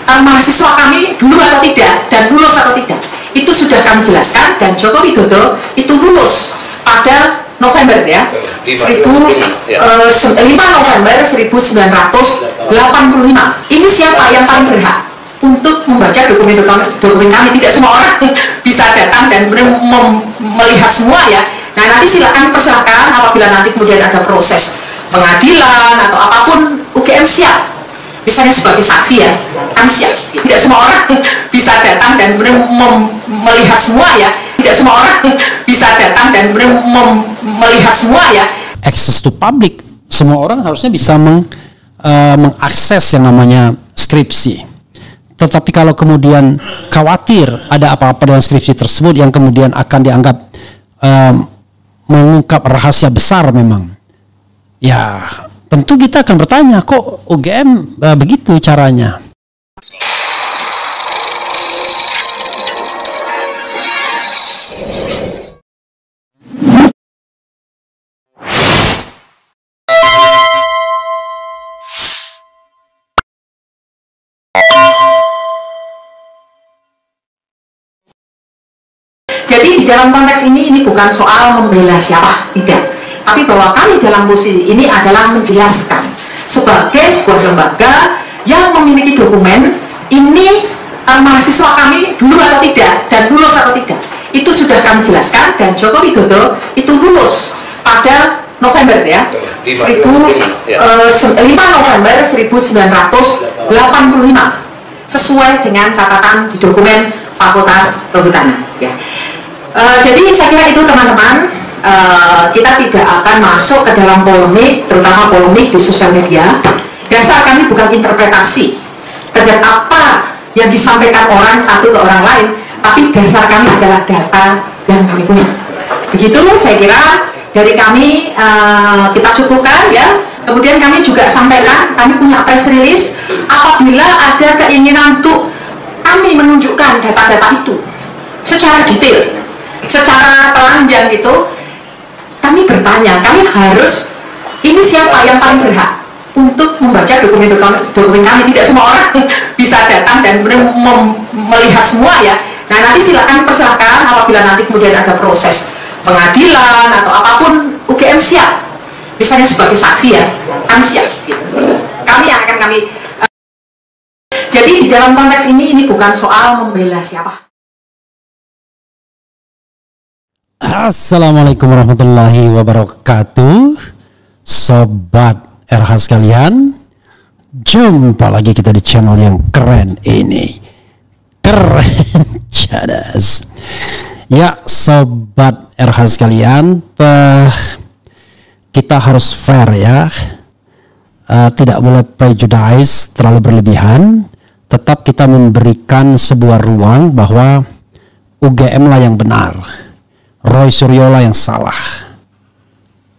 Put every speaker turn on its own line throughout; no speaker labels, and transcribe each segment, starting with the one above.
mahasiswa kami dulu atau tidak dan lulus atau tidak. Itu sudah kami jelaskan, dan Joko Widodo itu lulus pada November ya, 5 November 1985. Ini siapa yang paling berhak untuk membaca dokumen kami? Tidak semua orang bisa datang dan melihat semua ya. Nah, nanti silakan persilahkan apabila nanti kemudian ada proses pengadilan atau apapun, UGM siap, misalnya sebagai saksi ya, kami siap. Tidak semua orang bisa datang dan melihat semua ya. Tidak semua orang bisa datang dan melihat semua ya.
Access to public, semua orang harusnya bisa mengakses yang namanya skripsi. Tetapi kalau kemudian khawatir ada apa-apa dengan skripsi tersebut yang kemudian akan dianggap mengungkap rahasia besar, memang ya tentu kita akan bertanya, kok UGM begitu caranya.
Jadi di dalam konteks ini bukan soal membela siapa, tidak. Tapi bahwa kami dalam posisi ini adalah menjelaskan sebagai sebuah lembaga yang memiliki dokumen ini, mahasiswa kami dulu atau tidak dan lulus atau tidak. Itu sudah kami jelaskan, dan Joko Widodo itu lulus pada November ya, 5 November 1985, sesuai dengan catatan di dokumen Fakultas Kehutanan ya. Jadi saya kira itu teman-teman, kita tidak akan masuk ke dalam polemik, terutama polemik di sosial media. Dasar kami bukan interpretasi terhadap apa yang disampaikan orang satu ke orang lain, tapi dasar kami adalah data yang kami punya. Begitu saya kira dari kami, kita cukupkan ya. Kemudian kami juga sampaikan, kami punya press release apabila ada keinginan untuk kami menunjukkan data-data itu secara detail, secara telanjang itu, kami bertanya, kami harus, ini siapa yang paling berhak untuk membaca dokumen kami? Tidak semua orang bisa datang dan melihat semua ya. Nah, nanti silakan persilahkan apabila nanti kemudian ada proses pengadilan atau apapun, UGM siap, misalnya sebagai saksi ya, kami siap gitu. Kami yang akan kami jadi di dalam konteks ini bukan soal membela siapa.
Assalamualaikum warahmatullahi wabarakatuh, sobat RH sekalian. Jumpa lagi kita di channel yang keren ini, keren cadas. Ya sobat RH sekalian, kita harus fair ya, tidak boleh prejudice terlalu berlebihan. Tetap kita memberikan sebuah ruang bahwa UGM lah yang benar, Roy Suryo lah yang salah,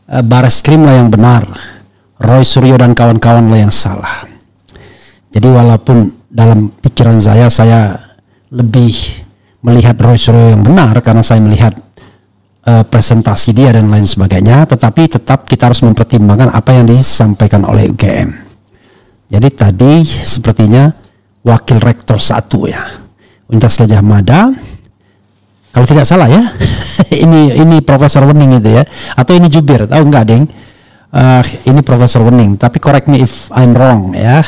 Bareskrim lah yang benar, Roy Suryo dan kawan-kawan lah yang salah. Jadi walaupun dalam pikiran saya lebih melihat Roy Suryo yang benar karena saya melihat presentasi dia dan lain sebagainya, tetapi tetap kita harus mempertimbangkan apa yang disampaikan oleh UGM. Jadi tadi sepertinya Wakil Rektor 1 ya, Universitas Gadjah Mada, kalau tidak salah ya, ini Profesor Wening itu ya, atau ini Jubir, tahu enggak ding? Ini Profesor Wening, tapi correct me if I'm wrong ya.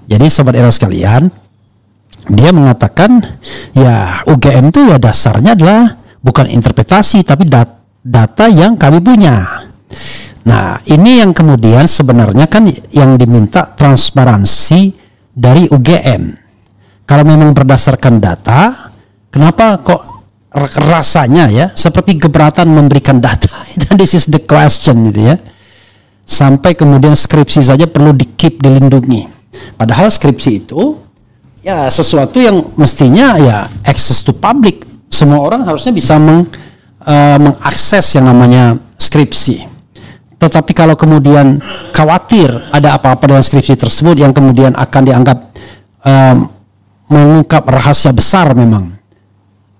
Jadi sobat era sekalian, dia mengatakan ya UGM itu ya dasarnya adalah bukan interpretasi tapi data yang kami punya. Nah ini yang kemudian sebenarnya kan yang diminta transparansi dari UGM. Kalau memang berdasarkan data, kenapa kok rasanya ya seperti keberatan memberikan data? This is the question gitu ya. Sampai kemudian skripsi saja perlu dilindungi. Padahal skripsi itu ya sesuatu yang mestinya ya access to public. Semua orang harusnya bisa mengakses yang namanya skripsi. Tetapi kalau kemudian khawatir ada apa-apa dengan skripsi tersebut yang kemudian akan dianggap mengungkap rahasia besar, memang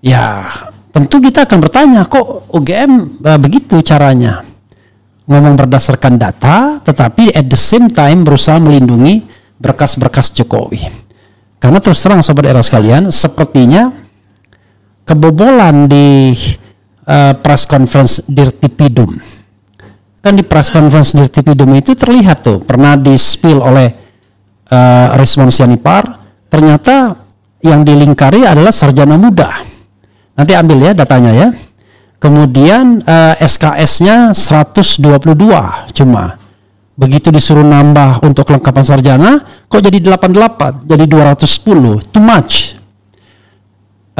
ya tentu kita akan bertanya, kok UGM begitu caranya, ngomong berdasarkan data tetapi at the same time berusaha melindungi berkas-berkas Jokowi. Karena terus terang sobat era sekalian, sepertinya kebobolan di press conference Dirtipidum. Kan di press conference Dirtipidum itu terlihat tuh, pernah di-spill oleh Rizwan Sianipar, ternyata yang dilingkari adalah sarjana muda. Nanti ambil ya datanya ya. Kemudian SKS-nya 122 cuma. Begitu disuruh nambah untuk kelengkapan sarjana, kok jadi 88, jadi 210, too much.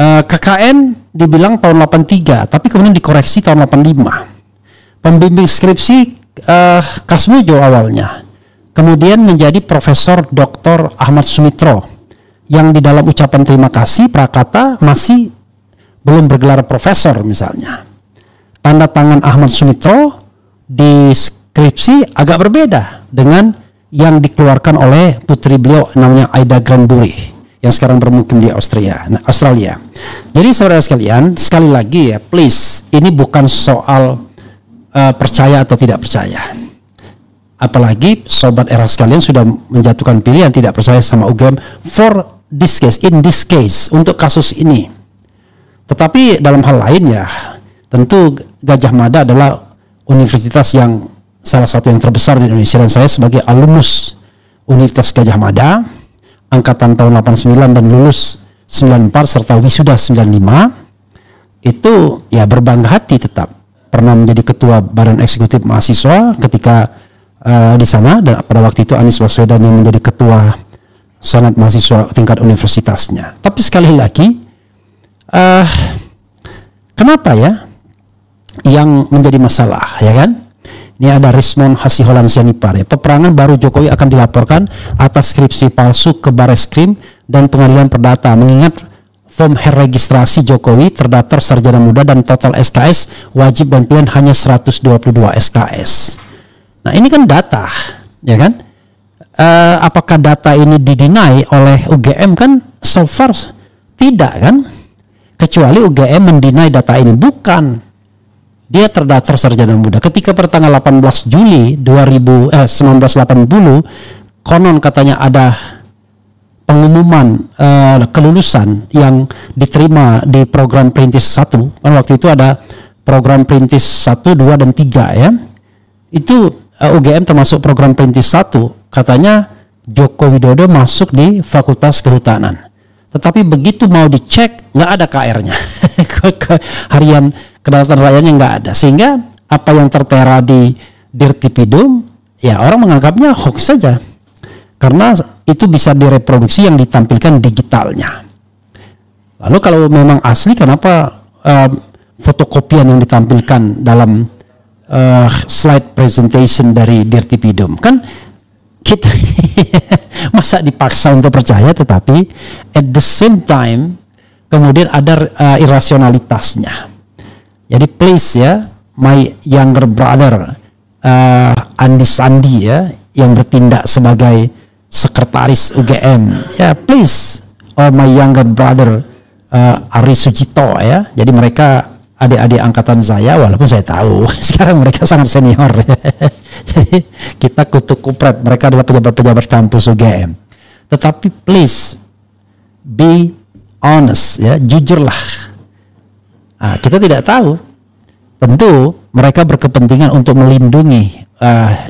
KKN dibilang tahun 83, tapi kemudian dikoreksi tahun 85. Pembimbing skripsi Kasmujo awalnya, kemudian menjadi Profesor Dr. Ahmad Sumitro, yang di dalam ucapan terima kasih prakata masih belum bergelar profesor misalnya. Tanda tangan Ahmad Sumitro di skripsi agak berbeda dengan yang dikeluarkan oleh putri beliau namanya Aida Granbury yang sekarang bermukim di Australia. Jadi saudara sekalian, sekali lagi ya, please, ini bukan soal percaya atau tidak percaya. Apalagi sobat era sekalian sudah menjatuhkan pilihan tidak percaya sama UGM for this case, in this case, untuk kasus ini. Tetapi dalam hal lain ya, tentu Gadjah Mada adalah universitas yang salah satu yang terbesar di Indonesia, dan saya sebagai alumnus Universitas Gadjah Mada angkatan tahun 89 dan lulus 94 serta wisuda 95 itu ya berbangga hati tetap pernah menjadi ketua Badan Eksekutif Mahasiswa ketika di sana, dan pada waktu itu Anies Baswedan yang menjadi ketua Senat Mahasiswa tingkat universitasnya. Tapi sekali lagi kenapa ya yang menjadi masalah, ya kan? Ini ada Rizwan Hasiholan Sianipar ya. Peperangan baru Jokowi akan dilaporkan atas skripsi palsu ke Bareskrim dan Pengadilan Perdata, mengingat form registrasi Jokowi terdaftar sarjana muda dan total SKS wajib dan pilihan hanya 122 SKS. Nah ini kan data, ya kan? Apakah data ini didinai oleh UGM? Kan so far tidak kan? Kecuali UGM mendinai data ini. Bukan. Dia terdaftar sarjana muda. Ketika pertanggal 18 Juli 1980, konon katanya ada pengumuman kelulusan yang diterima di program Perintis 1. Kan waktu itu ada program Perintis 1, 2, dan 3 ya. Itu UGM termasuk program Perintis 1. Katanya Joko Widodo masuk di Fakultas Kehutanan. Tetapi begitu mau dicek, nggak ada KR-nya. Harian kedaulatan rakyatnya nggak ada. Sehingga apa yang tertera di Dirtipidum, ya orang menganggapnya hoax saja. Karena itu bisa direproduksi yang ditampilkan digitalnya. Lalu kalau memang asli, kenapa fotokopian yang ditampilkan dalam slide presentation dari Dirtipidum? Kan kita masa dipaksa untuk percaya, tetapi at the same time kemudian ada irasionalitasnya. Jadi please ya, my younger brother Andi Sandi ya, yang bertindak sebagai sekretaris UGM ya, please, or my younger brother Ari Sujito ya. Jadi mereka adik-adik angkatan saya, walaupun saya tahu sekarang mereka sangat senior ya. Jadi kita kutuk kupret, mereka adalah pejabat-pejabat kampus UGM. Tetapi please be honest ya, jujurlah. Nah, kita tidak tahu. Tentu mereka berkepentingan untuk melindungi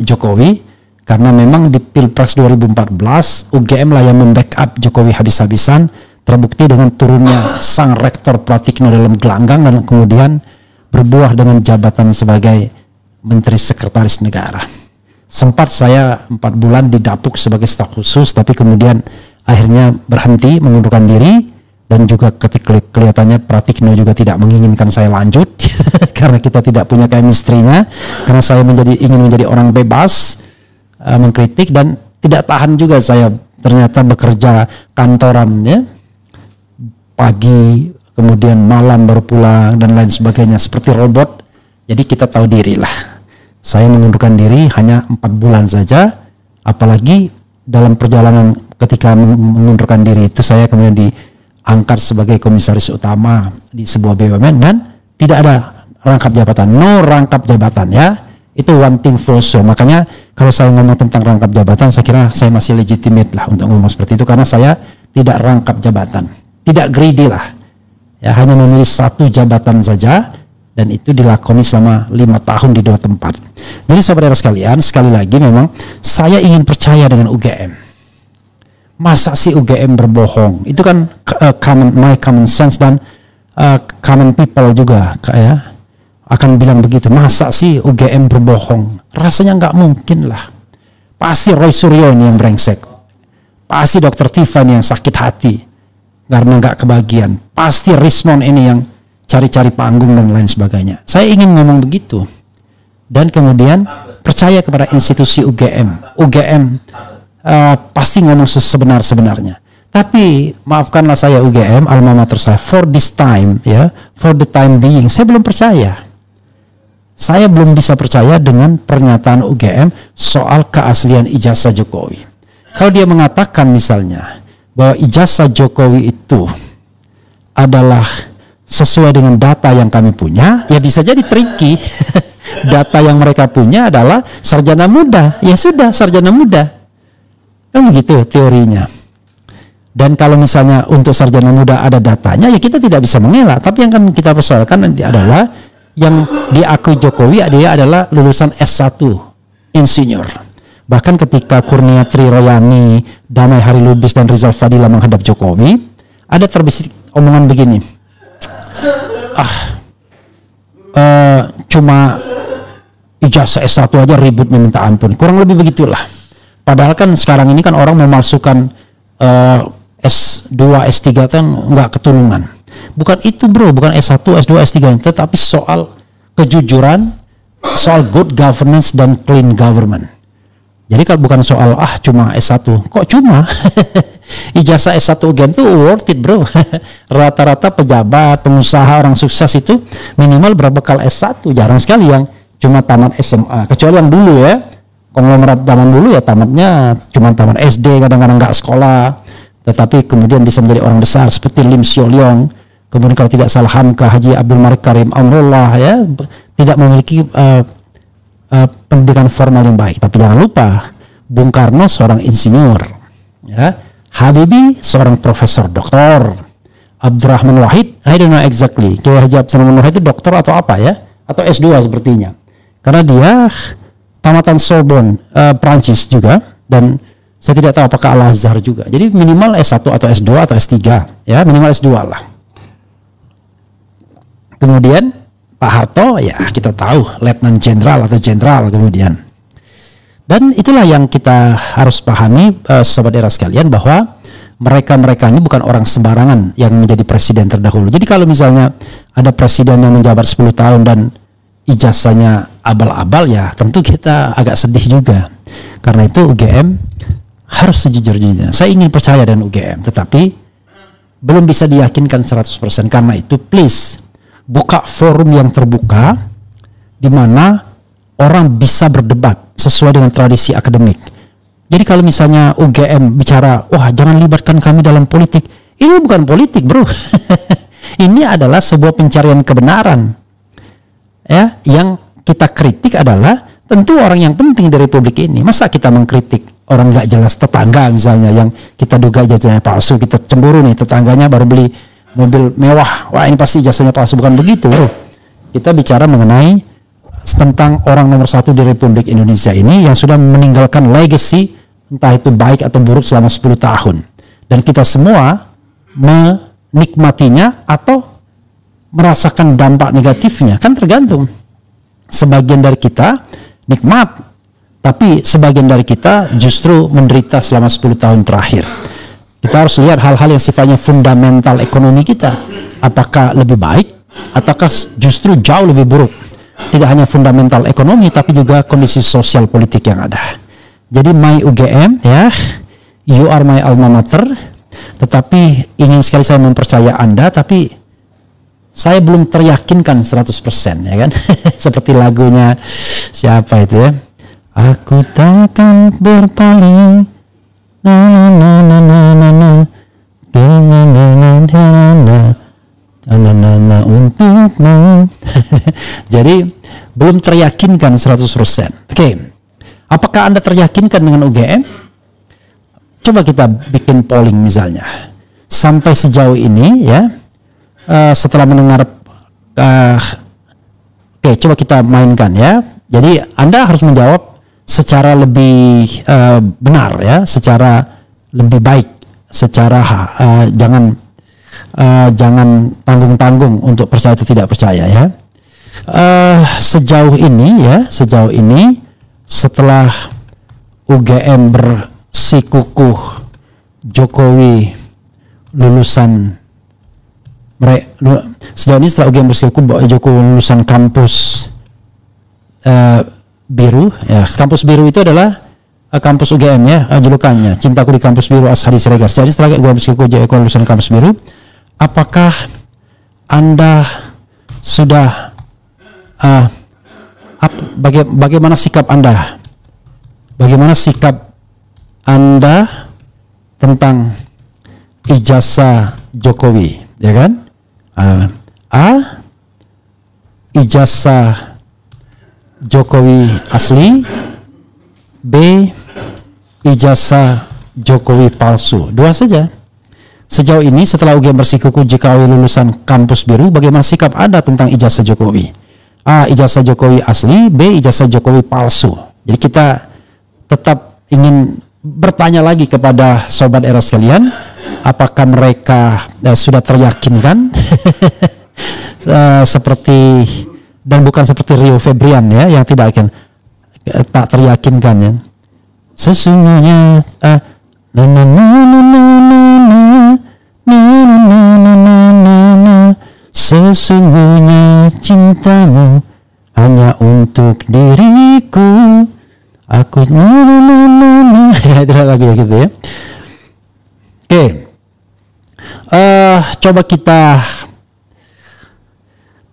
Jokowi, karena memang di Pilpres 2014 UGM lah yang membackup Jokowi habis-habisan. Terbukti dengan turunnya sang rektor Pratikno dalam gelanggang dan kemudian berbuah dengan jabatan sebagai Menteri Sekretaris Negara. Sempat saya 4 bulan didapuk sebagai staf khusus, tapi kemudian akhirnya berhenti, mengundurkan diri, dan juga ketika kelihatannya Pratikno juga tidak menginginkan saya lanjut karena kita tidak punya chemistry-nya, karena saya ingin menjadi orang bebas mengkritik, dan tidak tahan juga saya ternyata bekerja kantoran ya, pagi kemudian malam baru pulang dan lain sebagainya seperti robot. Jadi kita tahu diri lah. Saya mengundurkan diri hanya 4 bulan saja, apalagi dalam perjalanan ketika mengundurkan diri itu saya kemudian diangkat sebagai komisaris utama di sebuah BUMN dan tidak ada rangkap jabatan, no rangkap jabatan ya. Itu one thing for sure. Makanya kalau saya ngomong tentang rangkap jabatan, saya kira saya masih legitimate lah untuk ngomong seperti itu, karena saya tidak rangkap jabatan, tidak greedy lah, ya, hanya memilih satu jabatan saja, dan itu dilakoni selama 5 tahun di 2 tempat. Jadi saudara sekalian, sekali lagi memang saya ingin percaya dengan UGM. Masa sih UGM berbohong? Itu kan my common sense dan common people juga ya akan bilang begitu. Masa sih UGM berbohong? Rasanya nggak mungkin lah. Pasti Roy Suryo ini yang brengsek. Pasti Dr. Tiffany yang sakit hati karena nggak kebagian. Pasti Rismond ini yang cari-cari panggung dan lain sebagainya. Saya ingin ngomong begitu. Dan kemudian percaya kepada institusi UGM. UGM pasti ngomong sebenar-sebenarnya. Tapi maafkanlah saya UGM, alma mater saya, for this time ya, for the time being, saya belum percaya. Saya belum bisa percaya dengan pernyataan UGM soal keaslian ijazah Jokowi. Kalau dia mengatakan misalnya bahwa ijazah Jokowi itu adalah sesuai dengan data yang kami punya, ya bisa jadi tricky. Data yang mereka punya adalah sarjana muda, ya sudah sarjana muda. Kan begitu teorinya. Dan kalau misalnya untuk sarjana muda ada datanya, ya kita tidak bisa mengelak. Tapi yang kan kita persoalkan adalah yang diakui Jokowi dia adalah lulusan S1 insinyur. Bahkan ketika Kurnia Tri Royani, Damai Hari Lubis dan Rizal Fadila menghadap Jokowi, ada terbesit omongan begini, cuma ijazah S1 aja ributnya minta ampun, kurang lebih begitulah. Padahal kan sekarang ini kan orang memalsukan S2, S3 kan nggak ketulungan. Bukan itu bro, bukan S1, S2, S3, tetapi soal kejujuran, soal good governance dan clean government. Jadi kalau bukan soal cuma S1, kok cuma ijazah S1 UGM tuh worth it bro. Rata-rata pejabat, pengusaha, orang sukses itu minimal berbekal S1, jarang sekali yang cuma tamat SMA. Kecuali yang dulu ya, konglomerat zaman dulu ya tamatnya cuma tamat SD, kadang-kadang nggak sekolah, tetapi kemudian bisa menjadi orang besar seperti Lim Sio Leong. Kemudian kalau tidak salah Hamka Haji Abdul Malik Karim Amrullah ya, tidak memiliki pendidikan formal yang baik. Tapi jangan lupa Bung Karno seorang insinyur ya, Habibie seorang profesor doktor, Abdurrahman Wahid I don't know exactly, Kiai Haji Abdurrahman Wahid itu doktor atau apa ya, atau S2 sepertinya, karena dia tamatan Sorbonne Prancis juga, dan saya tidak tahu apakah Al-Azhar juga. Jadi minimal S1 atau S2 atau S3 ya, minimal S2 lah. Kemudian Pak Harto ya kita tahu letnan jenderal atau jenderal kemudian. Dan itulah yang kita harus pahami saudara sekalian, bahwa mereka ini bukan orang sembarangan yang menjadi presiden terdahulu. Jadi kalau misalnya ada presiden yang menjabat 10 tahun dan ijazahnya abal-abal, ya tentu kita agak sedih juga. Karena itu UGM harus sejujur-jujurnya. Saya ingin percaya dengan UGM, tetapi belum bisa diyakinkan 100%. Karena itu please buka forum yang terbuka di mana orang bisa berdebat sesuai dengan tradisi akademik. Jadi kalau misalnya UGM bicara, wah jangan libatkan kami dalam politik, ini bukan politik bro. Ini adalah sebuah pencarian kebenaran. Ya, yang kita kritik adalah tentu orang yang penting dari republik ini. Masa kita mengkritik orang nggak jelas, tetangga misalnya yang kita duga ijazahnya palsu, kita cemburu nih tetangganya baru beli mobil mewah, wah ini pasti ijazahnya palsu. Bukan begitu bro. Kita bicara mengenai tentang orang nomor 1 di Republik Indonesia ini yang sudah meninggalkan legacy, entah itu baik atau buruk, selama 10 tahun. Dan kita semua menikmatinya atau merasakan dampak negatifnya, kan tergantung. Sebagian dari kita nikmat, tapi sebagian dari kita justru menderita selama 10 tahun terakhir. Kita harus lihat hal-hal yang sifatnya fundamental ekonomi kita, apakah lebih baik ataukah justru jauh lebih buruk. Tidak hanya fundamental ekonomi, tapi juga kondisi sosial politik yang ada. Jadi my UGM ya, you are my alma mater. Tetapi ingin sekali saya mempercaya Anda, tapi saya belum teryakinkan 100% ya kan. Seperti lagunya siapa itu ya, aku takkan berpaling na na na na na na na na untukmu. Jadi belum teryakinkan 100%. Oke. Apakah Anda teryakinkan dengan UGM? coba kita bikin polling misalnya. Sampai sejauh ini ya, setelah mendengar, oke, coba kita mainkan ya. Jadi Anda harus menjawab secara lebih benar ya, secara lebih baik, secara jangan tanggung-tanggung untuk percaya atau tidak percaya ya. Sejauh ini setelah UGM bersikukuh Jokowi lulusan sejauh ini setelah UGM bersikukuh Jokowi lulusan kampus biru ya. Kampus biru itu adalah kampus UGM ya, julukannya Cintaku di Kampus Biru Ashari Siregar. Jadi setelah UGM bersikukuh Jokowi lulusan kampus biru, apakah Anda sudah bagaimana sikap Anda? Bagaimana sikap Anda tentang ijazah Jokowi, ya kan? Ijazah Jokowi asli, B, ijazah Jokowi palsu. Dua saja. Sejauh ini setelah UGM bersikukuh Jokowi lulusan kampus biru, bagaimana sikap Anda tentang ijazah Jokowi? A, ijazah Jokowi asli, B, ijazah Jokowi palsu. Jadi kita tetap ingin bertanya lagi kepada Sobat Era sekalian, apakah mereka sudah teryakinkan seperti, dan bukan seperti Rio Febrian ya, yang tak teryakinkan ya. Sesungguhnya sesungguhnya cintamu hanya untuk diriku, aku ya, tidak lagi ya gitu ya. Oke, coba kita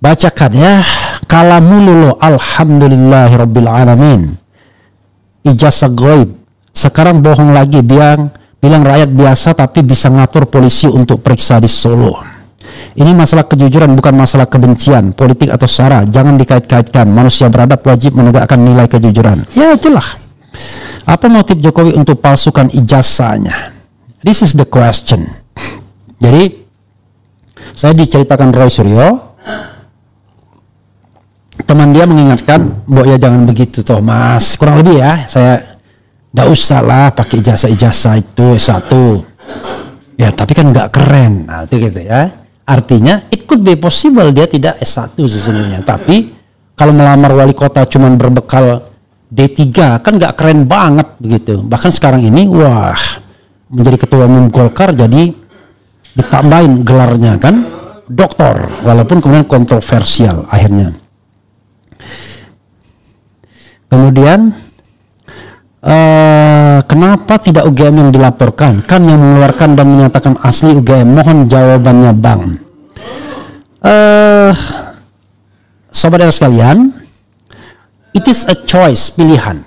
bacakan ya. Kalamululu alhamdulillahirabbil alamin. Ijazah goib. Sekarang bohong lagi, bilang rakyat biasa tapi bisa ngatur polisi untuk periksa di Solo. Ini masalah kejujuran, bukan masalah kebencian, politik atau sara. Jangan dikait-kaitkan. Manusia beradab wajib menegakkan nilai kejujuran. Ya itulah. Apa motif Jokowi untuk palsukan ijazahnya? This is the question. Jadi saya diceritakan Roy Suryo, teman dia mengingatkan, Mbok ya jangan begitu toh Mas, kurang lebih ya, saya nggak usah lah pakai ijazah itu S1 ya, tapi kan nggak keren. Nah itu gitu ya, artinya it could be possible dia tidak S1 sesungguhnya, tapi kalau melamar wali kota cuman berbekal D3 kan nggak keren banget begitu. Bahkan sekarang ini wah, menjadi ketua umum Golkar jadi ditambahin gelarnya kan doktor, walaupun kemudian kontroversial akhirnya. Kemudian kenapa tidak UGM yang dilaporkan? Kan yang mengeluarkan dan menyatakan asli UGM. Mohon jawabannya Bang. Sobat Era sekalian, it is a choice, pilihan.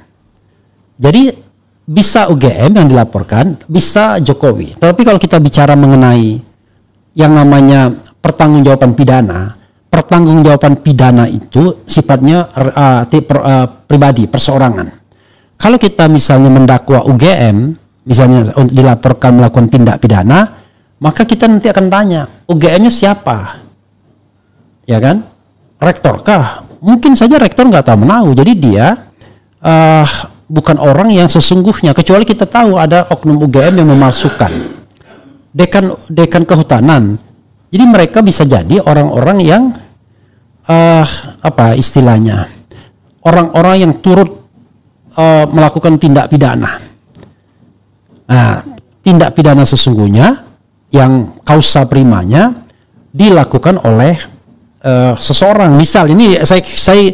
Jadi bisa UGM yang dilaporkan, bisa Jokowi. Tapi kalau kita bicara mengenai yang namanya pertanggungjawaban pidana itu sifatnya pribadi, perseorangan. Kalau kita misalnya mendakwa UGM, misalnya dilaporkan melakukan tindak pidana, maka kita nanti akan tanya, UGM-nya siapa? Ya kan? Rektor kah? Mungkin saja rektor nggak tahu menahu, jadi dia bukan orang yang sesungguhnya, kecuali kita tahu ada oknum UGM yang memalsukan. Dekan kehutanan. Jadi mereka bisa jadi orang-orang yang apa istilahnya, orang-orang yang turut melakukan tindak pidana. Nah, tindak pidana sesungguhnya yang kausa primanya dilakukan oleh seseorang. Misal ini saya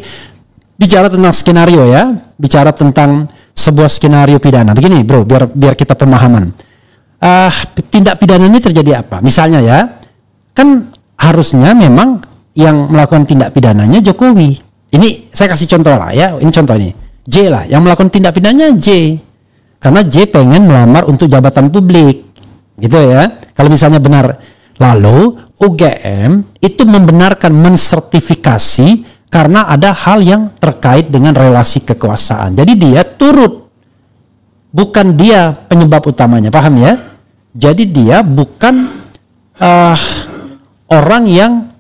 bicara tentang skenario ya, bicara tentang sebuah skenario pidana. Begini bro, biar kita pemahaman. Tindak pidana ini terjadi apa? Misalnya ya, kan harusnya memang yang melakukan tindak pidananya Jokowi. Ini saya kasih contoh lah ya, ini contoh ini. J lah, yang melakukan tindak pidananya J. Karena J pengen melamar untuk jabatan publik. Gitu ya. Kalau misalnya benar. Lalu UGM itu membenarkan mensertifikasi karena ada hal yang terkait dengan relasi kekuasaan. Jadi dia turut bukan dia penyebab utamanya, paham ya? Jadi dia bukan orang yang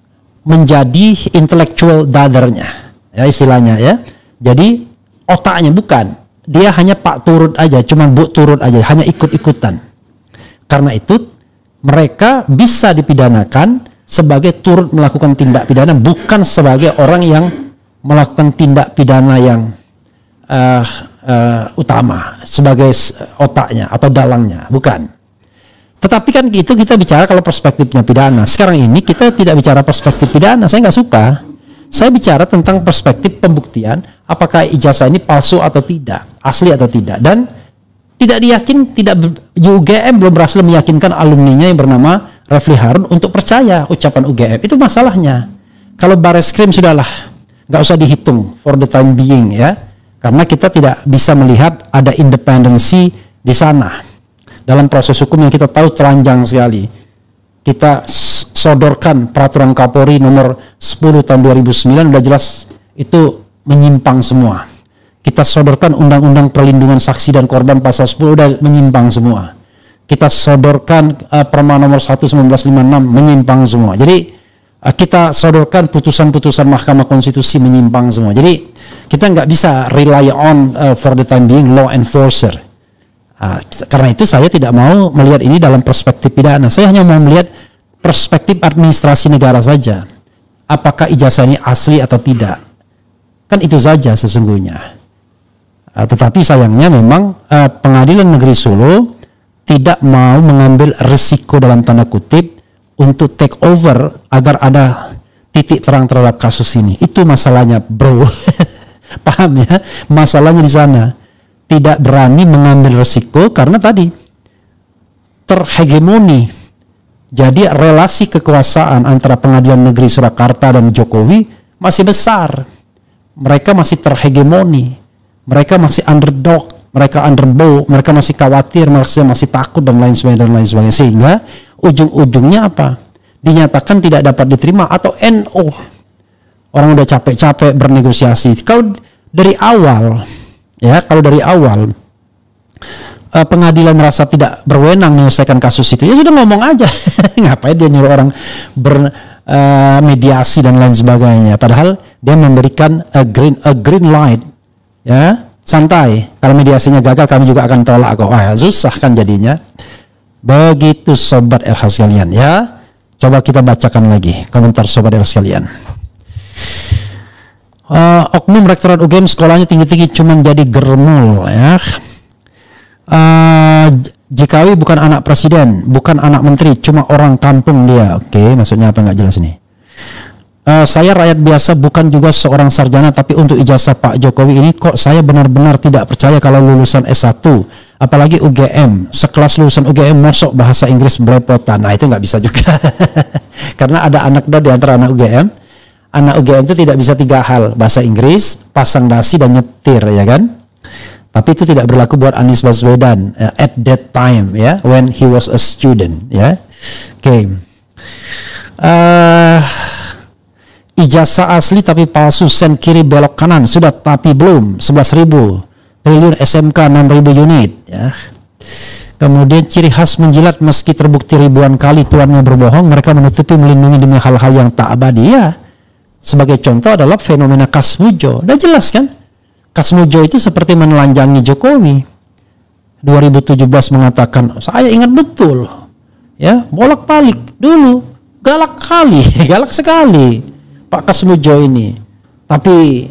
menjadi intellectual dadernya, ya istilahnya ya. Jadi otaknya bukan, dia hanya pak turut aja, cuman bu turut aja, hanya ikut-ikutan. Karena itu mereka bisa dipidanakan sebagai turut melakukan tindak pidana, bukan sebagai orang yang melakukan tindak pidana yang utama sebagai otaknya atau dalangnya, bukan. Tetapi kan itu kita bicara kalau perspektifnya pidana. Sekarang ini kita tidak bicara perspektif pidana, saya nggak suka. Saya bicara tentang perspektif pembuktian, apakah ijazah ini palsu atau tidak, asli atau tidak. Dan tidak UGM belum berhasil meyakinkan alumninya yang bernama Refli Harun untuk percaya ucapan UGM. Itu masalahnya. Kalau Bareskrim sudahlah, nggak usah dihitung for the time being ya, karena kita tidak bisa melihat ada independensi di sana. Dalam proses hukum yang kita tahu telanjang sekali. Kita sodorkan peraturan Kapolri nomor 10 tahun 2009, udah jelas itu menyimpang semua. Kita sodorkan undang-undang perlindungan saksi dan korban pasal 10, udah menyimpang semua. Kita sodorkan Perma nomor 1 1956, menyimpang semua. Jadi kita sodorkan putusan-putusan Mahkamah Konstitusi, menyimpang semua. Jadi kita nggak bisa rely on for the time being law enforcer. Karena itu saya tidak mau melihat ini dalam perspektif pidana. Saya hanya mau melihat perspektif administrasi negara saja. Apakah ijazah ini asli atau tidak? Kan itu saja sesungguhnya. Tetapi sayangnya memang Pengadilan Negeri Solo tidak mau mengambil risiko dalam tanda kutip untuk take over agar ada titik terang terhadap kasus ini. Itu masalahnya, bro. Paham ya? Masalahnya di sana. Tidak berani mengambil resiko karena tadi terhegemoni. Jadi relasi kekuasaan antara Pengadilan Negeri Surakarta dan Jokowi masih besar. Mereka masih terhegemoni. Mereka masih underdog, mereka underbow, mereka masih khawatir, mereka masih takut dan lain sebagainya. Sehingga ujung-ujungnya apa? Dinyatakan tidak dapat diterima atau NO. Orang udah capek-capek bernegosiasi. Kalau dari awal pengadilan merasa tidak berwenang menyelesaikan kasus itu, ya sudah ngomong aja. Ngapain dia nyuruh orang bermediasi dan lain sebagainya. Padahal dia memberikan a green light, ya santai. Kalau mediasinya gagal, kami juga akan tolak kok. Susah kan jadinya. Begitu sobat RH sekalian ya. Coba kita bacakan lagi komentar sobat RH sekalian. Oknum rektorat UGM sekolahnya tinggi-tinggi cuman jadi germul ya. Jikawi bukan anak presiden, bukan anak menteri, cuma orang kampung dia. Oke, maksudnya apa, nggak jelas ini. Saya rakyat biasa, bukan juga seorang sarjana, tapi untuk ijazah Pak Jokowi ini kok saya benar-benar tidak percaya kalau lulusan S1, apalagi UGM, sekelas lulusan UGM mosok bahasa Inggris belepotan. Nah itu nggak bisa juga. Karena ada anekdot di antara anak UGM. Anak UGM itu tidak bisa 3 hal, bahasa Inggris, pasang dasi, dan nyetir, ya kan? Tapi itu tidak berlaku buat Anies Baswedan at that time, ya, when he was a student, ya. Oke. Ijazah asli tapi palsu, sen kiri belok kanan, sudah tapi belum, 11.000 triliun SMK 6.000 unit, ya. Kemudian ciri khas menjilat, meski terbukti ribuan kali tuannya berbohong, mereka menutupi melindungi demi hal-hal yang tak abadi, ya. Sebagai contoh adalah fenomena Kasmujo. Udah jelas kan? Kasmujo itu seperti menelanjangi Jokowi. 2017 mengatakan, saya ingat betul. Ya, bolak-balik dulu. Galak kali, galak sekali Pak Kasmujo ini. Tapi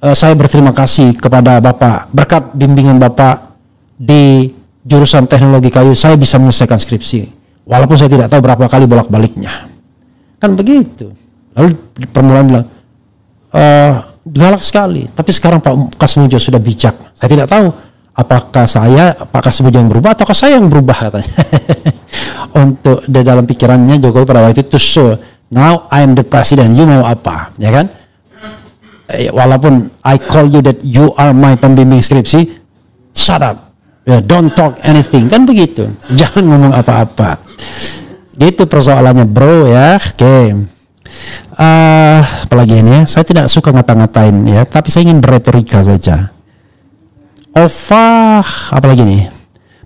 saya berterima kasih kepada Bapak. Berkat bimbingan Bapak di jurusan teknologi kayu, saya bisa menyelesaikan skripsi. Walaupun saya tidak tahu berapa kali bolak-baliknya. Kan begitu. Lalu di permulaan bilang, galak sekali. Tapi sekarang Pak Kasmujo sudah bijak. Saya tidak tahu apakah Pak Kasmujo yang berubah ataukah saya yang berubah, katanya. Untuk di dalam pikirannya Jokowi pada waktu itu, so now I am the president, you mau apa, ya kan? Walaupun I call you that you are my pembimbing skripsi, shut up, don't talk anything, kan begitu. Jangan ngomong apa-apa. Gitu persoalannya, bro, ya. Oke. Apalagi ini ya, saya tidak suka ngata-ngatain ya, tapi saya ingin berretorika saja. Ova, apa lagi nih?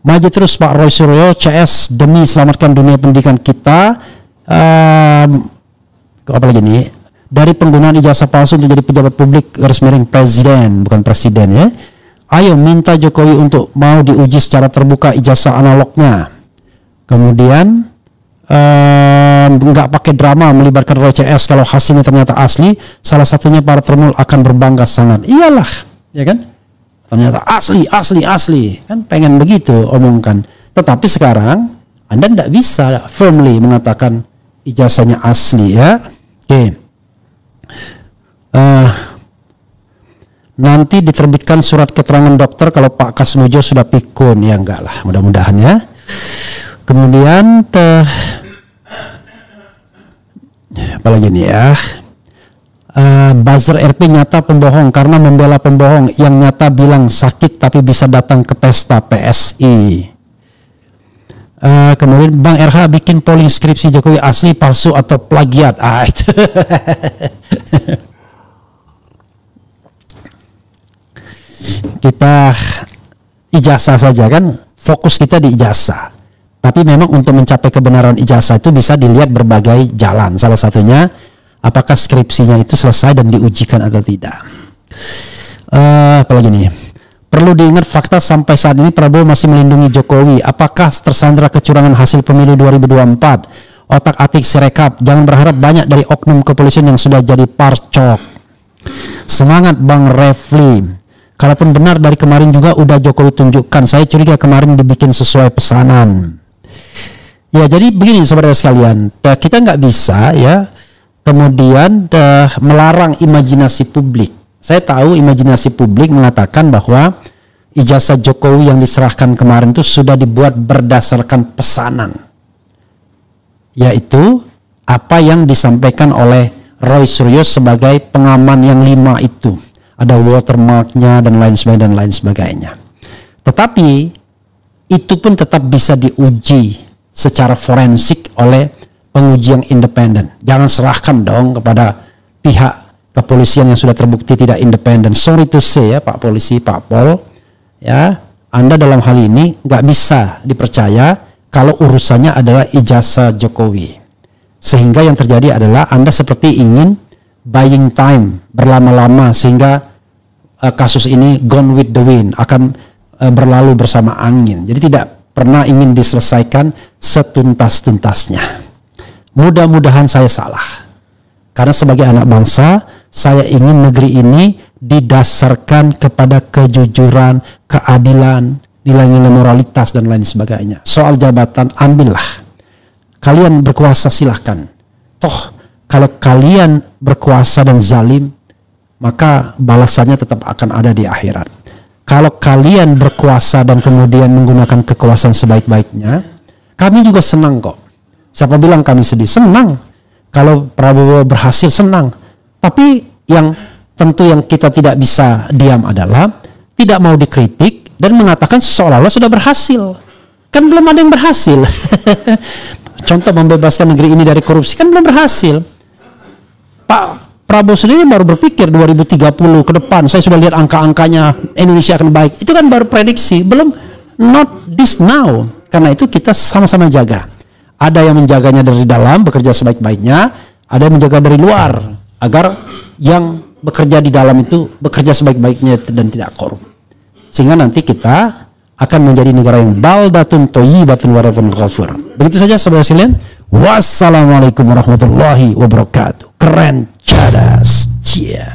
Maju terus Pak Roy Suryo, CS demi selamatkan dunia pendidikan kita. Apa lagi nih? Dari penggunaan ijazah palsu untuk jadi pejabat publik, garis miring presiden, bukan presiden ya. Ayo minta Jokowi untuk mau diuji secara terbuka ijazah analognya. Kemudian nggak pakai drama melibatkan Roy CS kalau hasilnya ternyata asli. Salah satunya para termul akan berbangga sangat. Iyalah, ya kan? Ternyata asli kan, pengen begitu omongkan. Tetapi sekarang Anda tidak bisa firmly mengatakan ijazahnya asli ya. Oke. Nanti diterbitkan surat keterangan dokter kalau Pak Kasmujo sudah pikun. Ya enggak lah, mudah-mudahan ya. Kemudian apa lagi nih ya? Buzzer RP nyata pembohong karena membela pembohong yang nyata bilang sakit tapi bisa datang ke pesta PSI. Kemudian Bang RH bikin polling skripsi Jokowi asli, palsu atau plagiat. Itu. Kita ijazah saja kan, fokus kita di ijazah. Tapi memang untuk mencapai kebenaran ijazah itu bisa dilihat berbagai jalan. Salah satunya apakah skripsinya itu selesai dan diujikan atau tidak. Apalagi nih? Perlu diingat fakta sampai saat ini Prabowo masih melindungi Jokowi. Apakah tersandra kecurangan hasil pemilu 2024? Otak-atik Sirekap. Jangan berharap banyak dari oknum kepolisian yang sudah jadi parcok. Semangat Bang Refli. Kalaupun benar dari kemarin juga udah Jokowi tunjukkan. Saya curiga kemarin dibikin sesuai pesanan. Ya jadi begini saudara sekalian. Kita nggak bisa ya kemudian melarang imajinasi publik. Saya tahu imajinasi publik mengatakan bahwa ijazah Jokowi yang diserahkan kemarin itu sudah dibuat berdasarkan pesanan. Yaitu apa yang disampaikan oleh Roy Suryo sebagai pengaman yang 5 itu. Ada watermarknya dan lain sebagainya. Tetapi itu pun tetap bisa diuji secara forensik oleh penguji yang independen. Jangan serahkan dong kepada pihak kepolisian yang sudah terbukti tidak independen. Sorry to say ya Pak Polisi, Pak Pol, ya Anda dalam hal ini nggak bisa dipercaya kalau urusannya adalah ijazah Jokowi. Sehingga yang terjadi adalah Anda seperti ingin buying time berlama-lama sehingga kasus ini gone with the wind, akan berlalu bersama angin. Jadi tidak pernah ingin diselesaikan setuntas-tuntasnya. Mudah-mudahan saya salah. Karena sebagai anak bangsa, saya ingin negeri ini didasarkan kepada kejujuran, keadilan, nilai-nilai moralitas dan lain sebagainya. Soal jabatan, ambillah. Kalian berkuasa silahkan. Toh, kalau kalian berkuasa dan zalim, maka balasannya tetap akan ada di akhirat. Kalau kalian berkuasa dan kemudian menggunakan kekuasaan sebaik-baiknya, kami juga senang kok. Siapa bilang kami sedih? Senang. Kalau Prabowo berhasil, senang. Tapi yang tentu yang kita tidak bisa diam adalah tidak mau dikritik dan mengatakan seolah-olah sudah berhasil. Kan belum ada yang berhasil. Contoh membebaskan negeri ini dari korupsi, kan belum berhasil. Pak Prabowo sendiri baru berpikir 2030 ke depan, saya sudah lihat angka-angkanya, Indonesia akan baik. Itu kan baru prediksi, belum, not this now. Karena itu kita sama-sama jaga. Ada yang menjaganya dari dalam, bekerja sebaik-baiknya, ada yang menjaga dari luar, agar yang bekerja di dalam itu bekerja sebaik-baiknya dan tidak korup. Sehingga nanti kita akan menjadi negara yang baldatun thayyibatun wa rabbun ghafur. Begitu saja saudara sekalian. Wassalamualaikum warahmatullahi wabarakatuh. Keren, cadas, cia.